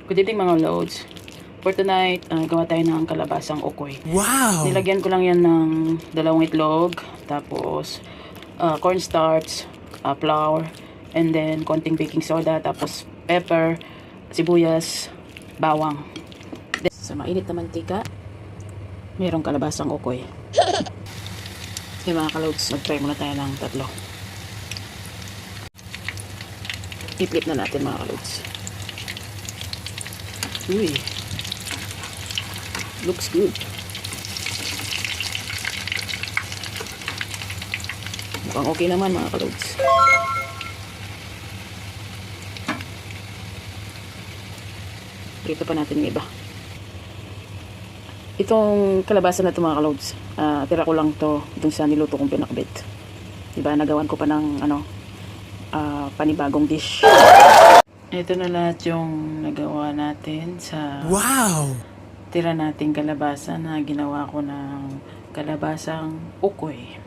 Good evening mga loads. For tonight, gawa tayo ng kalabasang ukoy. Wow! Nilagyan ko lang yan ng 2 itlog, tapos cornstarch, flour, and then konting baking soda, tapos pepper, sibuyas, bawang. Then, sa mainit na mantika, mayroong kalabasang ukoy. Okay mga kaloads, mag-try muna tayo ng 3. I-flip na natin mga kaloads. Uy, looks good. Mukhang okay naman mga kaloads. Prito pa natin yung iba. Itong kalabasa na ito mga kaloads, tira ko lang to itong sa niluto kong pinakbit. Diba, nagawan ko pa ng panibagong dish. Ito na lahat yung nagawa natin sa tira nating kalabasa na ginawa ko ng kalabasang ukoy.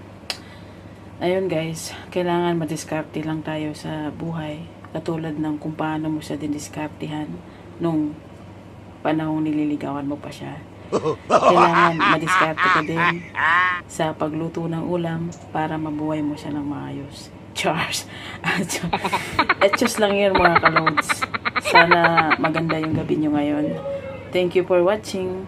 Ayun guys, kailangan madiskarte lang tayo sa buhay. Katulad ng kung paano mo siya didiskartehan nung panahong nililigawan mo pa siya. Kailangan madiskarte ka din sa pagluto ng ulam para mabuhay mo siya ng maayos. Chars. Etchos lang yun mga kaloads. Sana maganda yung gabi nyo ngayon. Thank you for watching.